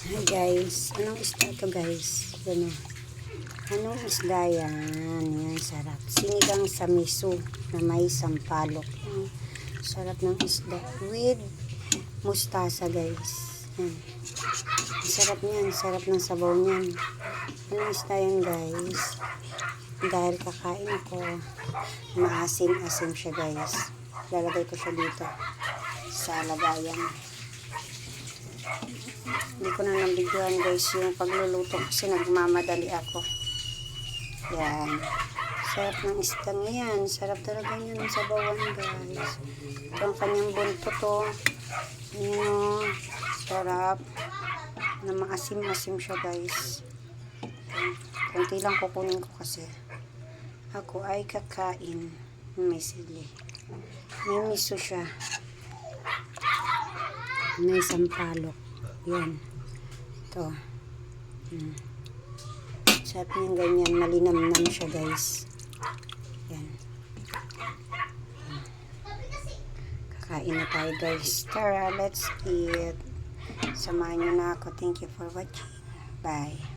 Hi guys, anong isda to guys? Ano? Anong isda yan? Yan, sarap. Sinigang sa miso na may sampalok. Sarap ng isda with mustasa guys. Yan. Sarap niyan, sarap ng sabaw niyan. Anong isda yan guys? Dahil kakain ako, maasim-asim siya guys. Lalagay ko siya dito sa lagayan. Hindi ko na nabigyan guys yung pagluluto kasi nagmamadali ako. Yan. Sarap ng isdang yan. Sarap talaga yan ng sabawan guys. Ito ang kanyang buntot to. Ayan o. Sarap. Na maasim-asim siya guys. Kunti lang kukunin ko kasi ako ay kakain. May sili. May miso siya. May sampalok. Yan. Ito. Sarap niyang ganyan. Malinamnam siya guys. Yan. Kakain na tayo guys. Tara, let's eat. Samahan niyo na ako. Thank you for watching. Bye.